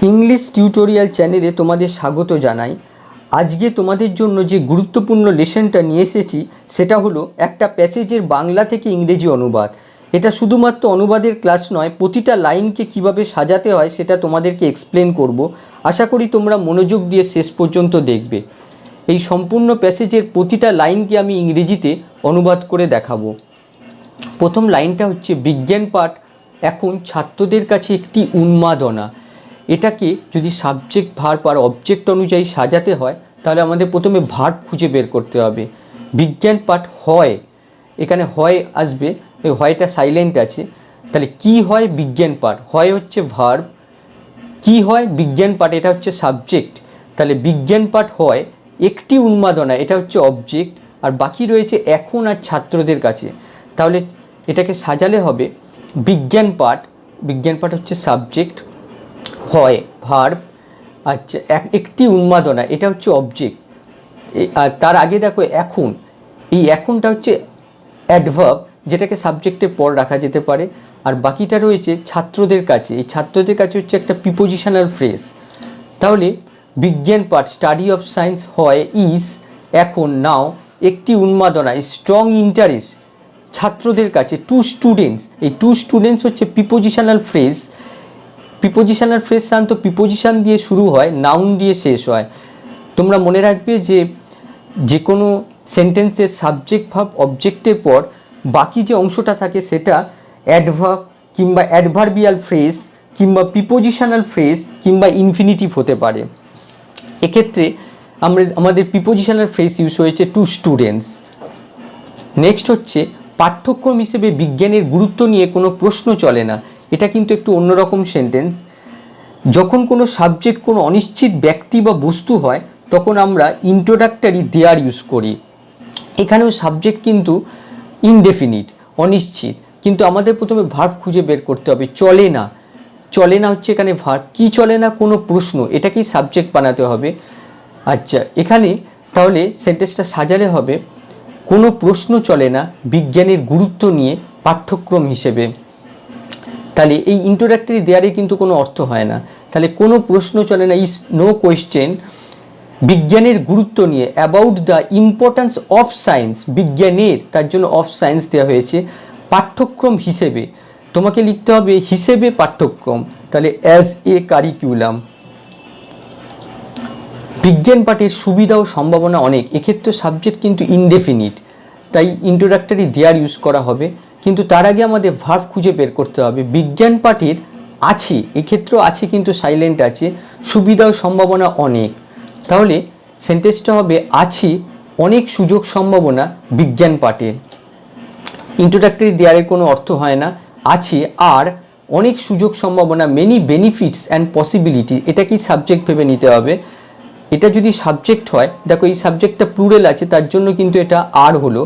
English tutorial চ্যানেলে তোমাদের স্বাগত জানাই। আজকে তোমাদের জন্য যে গুরুত্বপূর্ণ লেসনটা নিয়ে এসেছি সেটা হলো একটা প্যাসেজের বাংলা থেকে ইংরেজি অনুবাদ। এটা শুধুমাত্র অনুবাদের ক্লাস নয়, প্রতিটা লাইনকে কিভাবে সাজাতে হয় সেটা তোমাদেরকে এক্সপ্লেন করব। আশা করি তোমরা মনোযোগ দিয়ে শেষ পর্যন্ত দেখবে। এই সম্পূর্ণ প্যাসেজের প্রতিটা লাইনকে আমি ইংরেজিতে অনুবাদ করে দেখাবো। প্রথম লাইনটা হচ্ছে, বিজ্ঞান পাঠ এখন ছাত্রদের কাছে একটি উন্মাদনা। এটাকে যদি সাবজেক্ট ভার্ব আর অবজেক্ট অনুযায়ী সাজাতে হয় তাহলে আমাদের প্রথমে ভার্ব খুঁজে বের করতে হবে। বিজ্ঞান পাঠ হয়, এখানে হয় আসবে, এই হয়টা সাইলেন্ট আছে। তাহলে কি হয়? বিজ্ঞান পাঠ। হয় হচ্ছে ভার্ব, কি হয়? বিজ্ঞান পাঠ, এটা হচ্ছে সাবজেক্ট। তাহলে বিজ্ঞান পাঠ হয় একটি উন্মাদনা, এটা হচ্ছে অবজেক্ট, আর বাকি রয়েছে এখন আর ছাত্রদের কাছে। তাহলে এটাকে সাজালে হবে বিজ্ঞান পাঠ, বিজ্ঞান পাঠ হচ্ছে সাবজেক্ট, হয় ভার্ব, আচ্ছা একটি উন্মাদনা এটা হচ্ছে অবজেক্ট, আর তার আগে দেখো এখন, এই এখনটা হচ্ছে অ্যাডভার্ব যেটাকে সাবজেক্টের পর রাখা যেতে পারে, আর বাকিটা রয়েছে ছাত্রদের কাছে। এই ছাত্রদের কাছে হচ্ছে একটা প্রিপোজিশনাল ফ্রেজ। তাহলে বিজ্ঞান পাঠ, স্টাডি অফ সায়েন্স, হয় ইজ এখন, নাও একটি উন্মাদনা, স্ট্রং ইন্টারেস্ট ছাত্রদের কাছে, টু স্টুডেন্টস। এই টু স্টুডেন্টস হচ্ছে প্রিপোজিশনাল ফ্রেজ। প্রিপোজিশনাল ফ্রেজ সাধারণত প্রিপোজিশন দিয়ে শুরু হয়, নাউন দিয়ে শেষ হয়। তোমরা মনে রাখবে যে কোনো সেন্টেন্সের সাবজেক্ট ভার্ব অবজেক্টের পর বাকি যে অংশটা থাকে সেটা অ্যাডভার্ব কিংবা অ্যাডভার্বিয়াল ফ্রেজ কিংবা প্রিপোজিশনাল ফ্রেজ কিংবা ইনফিনিটিভ হতে পারে। এক্ষেত্রে আমাদের প্রিপোজিশনাল ফ্রেজ ইউজ হয়েছে টু স্টুডেন্টস। নেক্সট হচ্ছে, পাঠ্যক্রম হিসেবে বিজ্ঞানের গুরুত্ব নিয়ে কোনো প্রশ্ন চলে না। এটা কিন্তু একটু অন্যরকম সেন্টেন্স। যখন কোনো সাবজেক্ট কোনো অনিশ্চিত ব্যক্তি বা বস্তু হয় তখন আমরা ইন্ট্রোডাক্টরি দেয়ার ইউজ করি। এখানেও সাবজেক্ট কিন্তু ইনডেফিনিট, অনিশ্চিত, কিন্তু আমাদের প্রথমে ভার্ব খুঁজে বের করতে হবে। চলে না, চলে না হচ্ছে এখানে ভার্ব। কি চলে না? কোনো প্রশ্ন, এটাকেই সাবজেক্ট বানাতে হবে। আচ্ছা, এখানে তাহলে সেন্টেন্সটা সাজালে হবে, কোনো প্রশ্ন চলে না বিজ্ঞানের গুরুত্ব নিয়ে পাঠ্যক্রম হিসেবে। তাহলে এই ইন্ট্রোডাক্টরি দেয়ারে কিন্তু কোনো অর্থ হয় না। তাহলে কোনো প্রশ্ন চলে না, ইজ নো কোয়েশ্চেন, বিজ্ঞানের গুরুত্ব নিয়ে, about the importance of science, বিজ্ঞানের, তার জন্য অফ সায়েন্স দেওয়া হয়েছে, পাঠ্যক্রম হিসেবে। তোমাকে লিখতে হবে হিসেবে পাঠ্যক্রম, তাহলে অ্যাজ এ কারিকুলাম। বিজ্ঞান পাঠের সুবিধা ও সম্ভাবনা অনেক। এক্ষেত্রে সাবজেক্ট কিন্তু ইনডেফিনিট, তাই ইন্ট্রোডাক্টরি দেয়ার ইউজ করা হবে। কিন্তু তার আগে আমাদের ভার্ব খুঁজে বের করতে হবে। বিজ্ঞান পাঠের আছে, এক্ষেত্রেও আছে কিন্তু সাইলেন্ট আছে, সুবিধা ও সম্ভাবনা অনেক। তাহলে সেন্টেন্সটা হবে, আছে অনেক সুযোগ সম্ভাবনা বিজ্ঞান পাঠের। ইন্ট্রোডাক্টরি দেয়ারের কোনো অর্থ হয় না, আছে আর অনেক সুযোগ সম্ভাবনা, মেনি বেনিফিটস অ্যান্ড পসিবিলিটি, এটা কি সাবজেক্ট ভেবে নিতে হবে। এটা যদি সাবজেক্ট হয়, দেখো এই সাবজেক্টটা প্লুরাল আছে তার জন্য কিন্তু এটা আর হলো।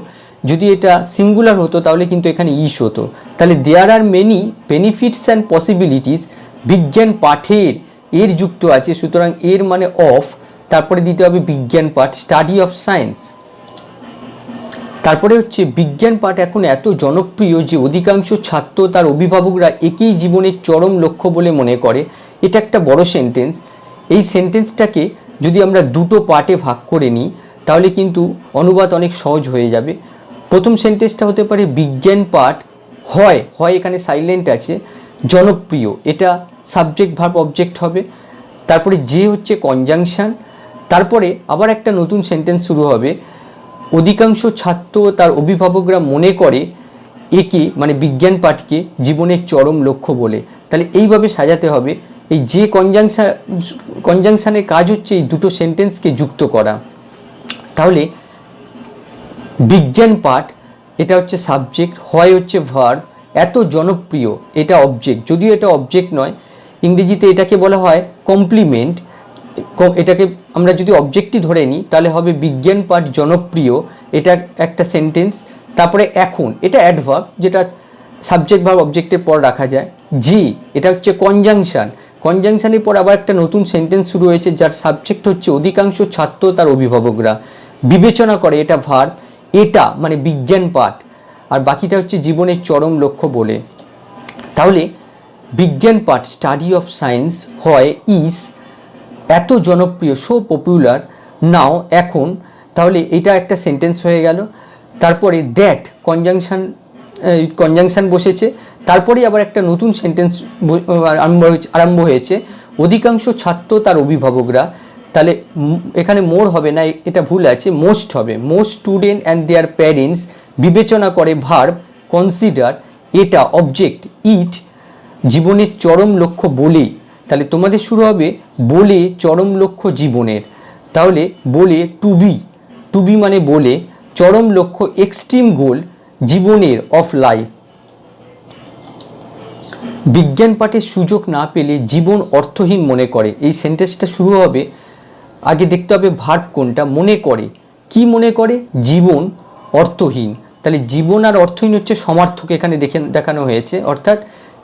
যদি এটা সিঙ্গুলার হতো তাহলে কিন্তু এখানে ইস হতো। তাহলে there are many benefits and possibilities, বিজ্ঞান পাঠের, এর যুক্ত আছে, সুতরাং এর মানে অফ, তারপরে দিতে হবে বিজ্ঞান পাঠ, স্টাডি অফ সায়েন্স। তারপরে হচ্ছে, বিজ্ঞান পাঠ এখন এত জনপ্রিয় যে অধিকাংশ ছাত্র তার অভিভাবকরা একেই জীবনের চরম লক্ষ্য বলে মনে করে। এটা একটা বড় সেন্টেন্স। এই সেন্টেন্সটাকে যদি আমরা দুটো পার্টে ভাগ করে নিই তাহলে কিন্তু অনুবাদ অনেক সহজ হয়ে যাবে। প্রথম সেন্টেন্সটা হতে পারে, বিজ্ঞান পাঠ হয়, হয় এখানে সাইলেন্ট আছে, জনপ্রিয়, এটা সাবজেক্ট ভার্ব অবজেক্ট হবে। তারপরে যে হচ্ছে কনজাংশন, তারপরে আবার একটা নতুন সেন্টেন্স শুরু হবে, অধিকাংশ ছাত্র তার অভিভাবকরা মনে করে একে মানে বিজ্ঞান পাঠকে জীবনের চরম লক্ষ্য বলে। তাহলে এইভাবে সাজাতে হবে। এই যে কনজাংশনের কাজ হচ্ছে এই দুটো সেন্টেন্সকে যুক্ত করা। তাহলে বিজ্ঞান পাঠ এটা হচ্ছে সাবজেক্ট, হয় হচ্ছে ভার্ব, এত জনপ্রিয় এটা অবজেক্ট, যদিও এটা অবজেক্ট নয়, ইংরেজিতে এটাকে বলা হয় কমপ্লিমেন্ট। এটাকে আমরা যদি অবজেক্টই ধরে নিই তাহলে হবে বিজ্ঞান পাঠ জনপ্রিয়, এটা একটা সেন্টেন্স। তারপরে এখন, এটা অ্যাডভার্ব যেটা সাবজেক্ট ভার্ব অবজেক্টের পর রাখা যায়। জি, এটা হচ্ছে কনজাংশন, কনজাংশনের পর আবার একটা নতুন সেন্টেন্স শুরু হয়েছে যার সাবজেক্ট হচ্ছে অধিকাংশ ছাত্র তার অভিভাবকরা বিবেচনা করে, এটা ভার্ব। এটা মানে বিজ্ঞান পাঠ, আর বাকিটা হচ্ছে জীবনের চরম লক্ষ্য বলে। তাহলে বিজ্ঞান পাঠ স্টাডি অফ সায়েন্স হয় ইজ এত জনপ্রিয়, সো পপুলার নাও এখন, তাহলে এটা একটা সেন্টেন্স হয়ে গেল। তারপরে দ্যাট কনজাংশন বসেছে, তারপরেই আবার একটা নতুন সেন্টেন্স আরম্ভ হয়েছে, অধিকাংশ ছাত্র তার অভিভাবকরা। তাহলে এখানে মোর হবে না, এটা ভুল আছে, মোস্ট হবে। Most student and their parents বিবেচনা করে ভার্ব কনসিডার এটা অবজেক্ট ইট জীবনের চরম লক্ষ্য বলে। তাহলে তোমাদের শুরু হবে বলে চরম লক্ষ্য জীবনের, তাহলে বলে টু বি মানে বলে, চরম লক্ষ্য এক্সট্রিম গোল জীবনের অফ লাইফ। বিজ্ঞান পাঠের সুযোগ না পেলে জীবন অর্থহীন মনে করে। এই সেন্টেন্সটা শুরু হবে, আগে দেখতে হবে ভার্ব কোনটা, মনে করে, কি মনে করে, জীবন অর্থহীন। তাহলে জীবন আর অর্থহীন হচ্ছে সমার্থক, এখানে দেখানো হয়েছে, অর্থাৎ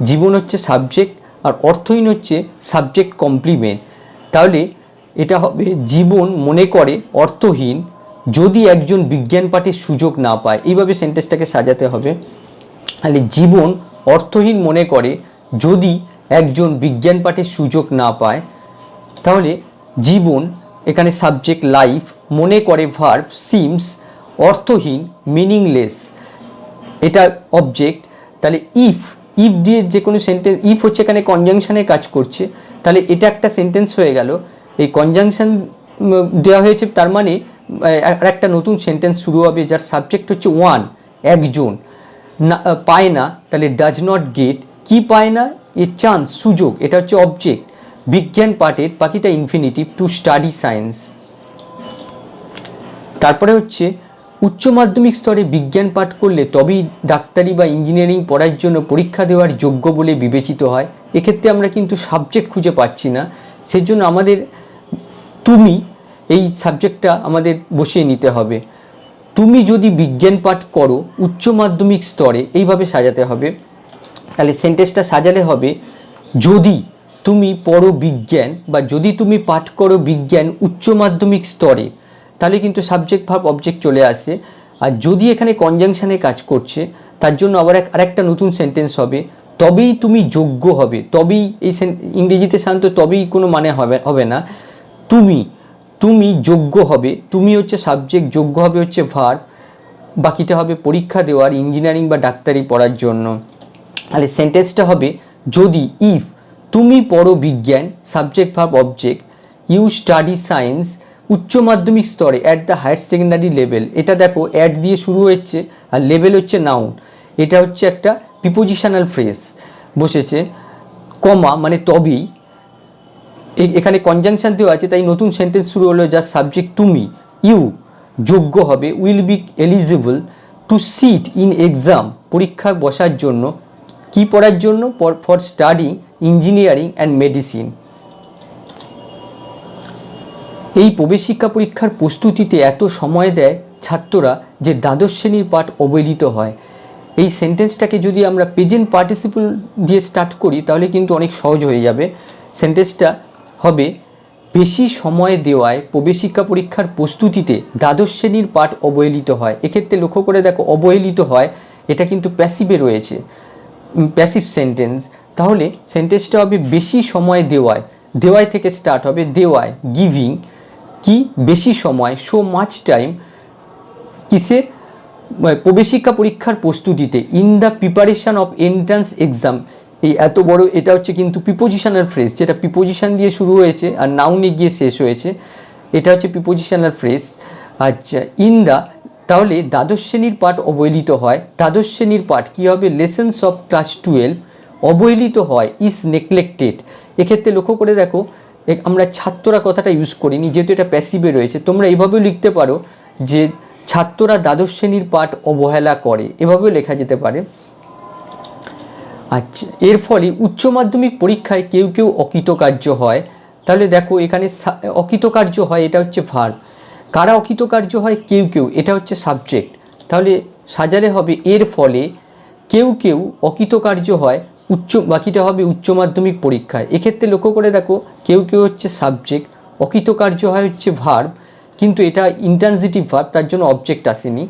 জীবন হচ্ছে সাবজেক্ট আর অর্থহীন হচ্ছে সাবজেক্ট কমপ্লিমেন্ট। তাহলে এটা হবে জীবন মনে করে অর্থহীন যদি একজন বিজ্ঞান পাঠের সুযোগ না পায়। এইভাবে সেন্টেন্সটাকে সাজাতে হবে। তাহলে জীবন অর্থহীন মনে করে যদি একজন বিজ্ঞান পাঠের সুযোগ না পায়। তাহলে জীবন এখানে সাবজেক্ট লাইফ, মনে করে ভার্ব, সিমস অর্থহীন মিনিংলেস এটা অবজেক্ট। তাহলে ইফ দিয়ে যে কোনো সেন্টেন্স, ইফ হচ্ছে এখানে কনজাংশনে কাজ করছে, তাহলে এটা একটা সেন্টেন্স হয়ে গেল। এই কনজাংশন দেওয়া হয়েছে, তার মানে একটা নতুন সেন্টেন্স শুরু হবে যার সাবজেক্ট হচ্ছে ওয়ান, একজন, না পায় না, তাহলে ডাজ নট গেট, কি পায় না, এ চান্স সুযোগ, এটা হচ্ছে অবজেক্ট। বিজ্ঞান পাঠের বাকিটা ইনফিনিটিভ, টু স্টাডি সায়েন্স। তারপরে হচ্ছে উচ্চ মাধ্যমিক স্তরে বিজ্ঞান পাঠ করলে তবেই ডাক্তারি বা ইঞ্জিনিয়ারিং পড়ার জন্য পরীক্ষা দেওয়ার যোগ্য বলে বিবেচিত হয়। এক্ষেত্রে আমরা কিন্তু সাবজেক্ট খুঁজে পাচ্ছি না, সেজন্য আমাদের তুমি এই সাবজেক্টটা আমাদের বসিয়ে নিতে হবে। তুমি যদি বিজ্ঞান পাঠ করো উচ্চ মাধ্যমিক স্তরে, এইভাবে সাজাতে হবে। তাহলে সেন্টেন্সটা সাজালে হবে যদি তুমি পড়ো বিজ্ঞান বা যদি তুমি পাঠ করো বিজ্ঞান উচ্চ মাধ্যমিক স্তরে, তাহলে কিন্তু সাবজেক্ট ভার্ব অবজেক্ট চলে আসে। আর যদি এখানে কনজাংশনে কাজ করছে, তার জন্য আবার আরেকটা নতুন সেন্টেন্স হবে, তবেই তুমি যোগ্য হবে। তবেই এই ইংরেজিতে শান্ত তবেই কোনো মানে হবে না, তুমি যোগ্য হবে, তুমি হচ্ছে সাবজেক্ট, যোগ্য হবে হচ্ছে ভার্ব, বাকিটা হবে পরীক্ষা দেওয়ার ইঞ্জিনিয়ারিং বা ডাক্তারি পড়ার জন্য। তাহলে সেন্টেন্সটা হবে যদি ইফ তুমি পড়ো বিজ্ঞান subject verb object, you study science উচ্চ মাধ্যমিক স্তরে at the higher secondary level. এটা দেখো অ্যাট দিয়ে শুরু হচ্ছে আর লেভেল হচ্ছে নাউন, এটা হচ্ছে একটা প্রিপোজিশনাল ফ্রেজ বসেছে, কমা মানে তবেই, এখানে কনজাংশন দেওয়া আছে, তাই নতুন সেন্টেন্স শুরু হলো যার সাবজেক্ট তুমি, ইউ যোগ্য হবে, will be eligible to sit in exam পরীক্ষায় বসার জন্য, কি পড়ার জন্য, for studying engineering and medicine. এই প্রবেশিক্ষা পরীক্ষার প্রস্তুতিতে এত সময় দেয় ছাত্ররা যে দ্বাদশ শ্রেণীর পাঠ অবহেলিত হয়। এই সেন্টেন্সটাকে যদি আমরা প্রেজেন্ট পার্টিসিপল দিয়ে স্টার্ট করি তাহলে কিন্তু অনেক সহজ হয়ে যাবে। সেন্টেন্সটা হবে বেশি সময় দেওয়ায় প্রবেশিক্ষা পরীক্ষার প্রস্তুতিতে দ্বাদশ শ্রেণীর পাঠ অবহেলিত হয়। এক্ষেত্রে লক্ষ্য করে দেখো অবহেলিত হয়, এটা কিন্তু প্যাসিভে রয়েছে, প্যাসিভ সেন্টেন্স। তাহলে সেন্টেন্সটা হবে বেশি সময় দেওয়ায়, দেওয়ায় থেকে স্টার্ট হবে, দেওয়ায় গিভিং, কি বেশি সময়, সো মাচ টাইম, কিসে, প্রবেশিক্ষা পরীক্ষার প্রস্তুতিতে, in the preparation of entrance exam. এই এত বড় এটা হচ্ছে কিন্তু প্রিপোজিশনাল ফ্রেজ, যেটা প্রিপোজিশন দিয়ে শুরু হয়েছে আর নাউনে গিয়ে শেষ হয়েছে, এটা হচ্ছে প্রিপোজিশনাল ফ্রেজ। আচ্ছা ইন দ্য, তাহলে দ্বাদশ শ্রেণীর পাঠ অবহেলিত হয়, দ্বাদশ শ্রেণীর পাঠ কী হবে, লেসন্স অফ ক্লাস 12 অবহেলিত হয়, ইজ নেগলেক্টেড। এক্ষেত্রে লক্ষ্য করে দেখো আমরা ছাত্ররা কথাটা ইউজ করিনি, যেহেতু এটা প্যাসিভে রয়েছে। তোমরা এইভাবেও লিখতে পারো যে ছাত্ররা দ্বাদশ শ্রেণীর পাঠ অবহেলা করে, এভাবেও লেখা যেতে পারে। আচ্ছা এর ফলে উচ্চ মাধ্যমিক পরীক্ষায় কেউ কেউ অকৃতকার্য হয়। তাহলে দেখো এখানে অকৃতকার্য হয়, এটা হচ্ছে ভার্ব, কারা অকৃতকার্য হয়, কেউ কেউ, এটা হচ্ছে সাবজেক্ট। তাহলে সাজালে হবে এর ফলে কেউ কেউ অকৃতকার্য হয় বাকিটা হবে উচ্চ মাধ্যমিক পরীক্ষায়। এক্ষেত্রে লক্ষ্য করে দেখো কেউ কেউ হচ্ছে সাবজেক্ট, অকৃতকার্য হয় হচ্ছে ভার্ব, কিন্তু এটা ইন্ট্রানজিটিভ ভার্ব, তার জন্য অবজেক্ট আসেনি।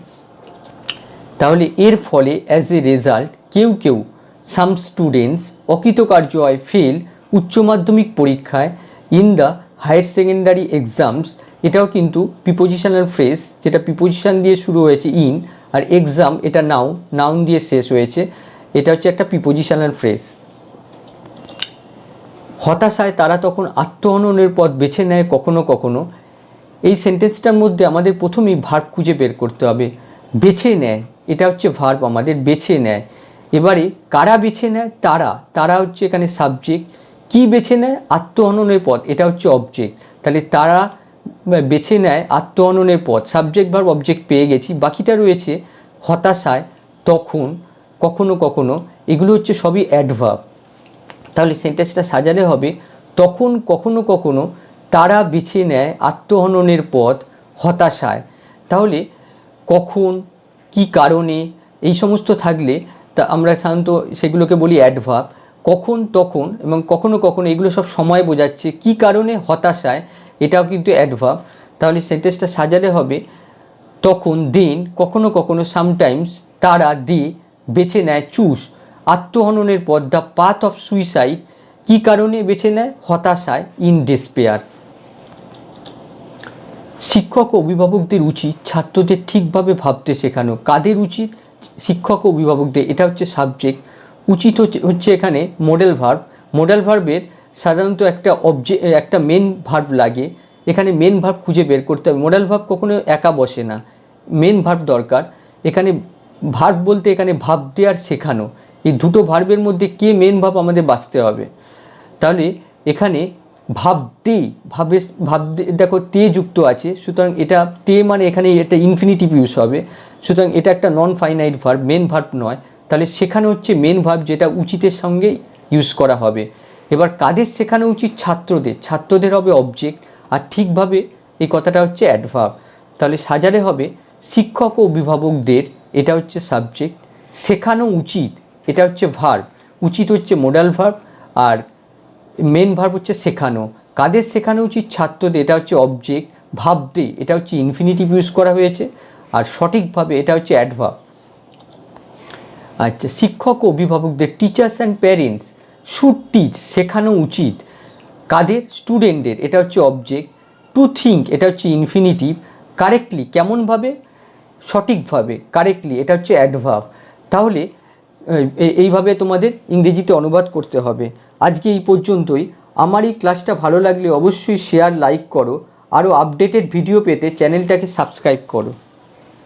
তাহলে এর ফলে অ্যাজ এ রেজাল্ট কেউ কেউ সাম স্টুডেন্টস অকৃতকার্য হয় ফেল উচ্চ মাধ্যমিক পরীক্ষায় in the higher secondary exams, এটাও কিন্তু প্রিপোজিশনাল ফ্রেজ, যেটা প্রিপোজিশন দিয়ে শুরু হয়েছে ইন, আর এক্সাম এটা নাউন দিয়ে শেষ হয়েছে, এটা হচ্ছে একটা প্রিপোজিশনাল ফ্রেজ। হতাশায় তারা তখন আত্মহননের পথ বেছে নেয় কখনো কখনো। এই সেন্টেন্সটার মধ্যে আমাদের প্রথমেই ভার্ব খুঁজে বের করতে হবে। বেছে নেয়, এটা হচ্ছে ভার্ব, আমাদের বেছে নেয়। এবারে কারা বেছে নেয়? তারা হচ্ছে এখানে সাবজেক্ট। কি বেছে নেয়? আত্মহননের পথ, এটা হচ্ছে অবজেক্ট। তাহলে তারা বেছে নেয় আত্মহননের পথ, সাবজেক্ট ভার্ব অবজেক্ট পেয়ে গেছি। বাকিটা রয়েছে হতাশায়, তখন, কখনো কখনো, এগুলো হচ্ছে সবই অ্যাডভার্ব। তাহলে সেন্টেন্সটা সাজালে হবে তখন কখনো কখনো তারা বেছে নেয় আত্মহননের পথ হতাশায়। তাহলে কখন, কি কারণে, এই সমস্ত থাকলে তা আমরা সাধারণত সেগুলোকে বলি অ্যাডভার্ব। কখন, তখন এবং কখনো কখনো এগুলো সব সময় বোঝাচ্ছে। কি কারণে? হতাশায়, এটাও কিন্তু অ্যাডভার্ব। তাহলে সেন্টেন্সটা সাজালে হবে তখন দেন, কখনো কখনো সামটাইমস, তারা বেছে নেয় চুজ আত্মহননের পথ দ্য পাথ অফ সুইসাইড, কি কারণে বেছে নেয়? হতাশায়, ইন ডেসপেয়ার। শিক্ষক ও অভিভাবকদের উচিত ছাত্রদের ঠিকভাবে ভাবতে শেখানো। কাদের উচিত? শিক্ষক ও অভিভাবকদের, এটা হচ্ছে সাবজেক্ট। উচিত হচ্ছে এখানে মডেল ভার্ব। মডেল ভার্বের সাধারণত একটা মেন ভার্ব লাগে, এখানে মেন ভার্ব খুঁজে বের করতে হবে। মডেল ভার্ব কখনো একা বসে না, মেন ভার্ব দরকার। এখানে ভার্ব বলতে এখানে ভাবতে আর শেখানো, এই দুটো ভার্বের মধ্যে কে মেন ভার্ব আমাদের বাঁচতে হবে। তাহলে এখানে ভাবতে দেখো তে যুক্ত আছে, সুতরাং এটা তে মানে এখানে এটা ইনফিনিটিভ ইউজ হবে, সুতরাং এটা একটা non finite verb, main verb নয়। তাহলে শেখানো হচ্ছে মেন ভার্ব, যেটা উচিতের সঙ্গে ইউজ করা হবে। এবার কাদের শেখানো উচিত? ছাত্রদের হবে অবজেক্ট, আর ঠিকভাবে এই কথাটা হচ্ছে অ্যাডভার্ব। তাহলে সাজালে হবে শিক্ষক ও অভিভাবকদের, এটা হচ্ছে সাবজেক্ট। শেখানো উচিত, এটা হচ্ছে ভার্ব। উচিত হচ্ছে মডাল ভার্ব, আর মেন ভার্ব হচ্ছে শেখানো। কাদের শেখানো উচিত? ছাত্রদের, এটা হচ্ছে অবজেক্ট। ভাবতে, এটা হচ্ছে ইনফিনিটিভ ইউজ করা হয়েছে, আর সঠিকভাবে এটা হচ্ছে অ্যাডভার্ব। আচ্ছা, শিক্ষক ও অভিভাবকদের, teachers and parents should teach, শেখানো উচিত। কাদের? স্টুডেন্টদের, এটা হচ্ছে অবজেক্ট। টু থিঙ্ক, এটা হচ্ছে ইনফিনিটিভ। কারেক্টলি, কেমনভাবে? সঠিকভাবে, কারেক্টলি, এটা হচ্ছে অ্যাডভার্ব। তাহলে এইভাবে তোমাদের ইংরেজিতে অনুবাদ করতে হবে। আজকে এই পর্যন্তই। আমার এই ক্লাসটা ভালো লাগলে অবশ্যই শেয়ার, লাইক করো। আরও আপডেটেড ভিডিও পেতে চ্যানেলটাকে সাবস্ক্রাইব করো।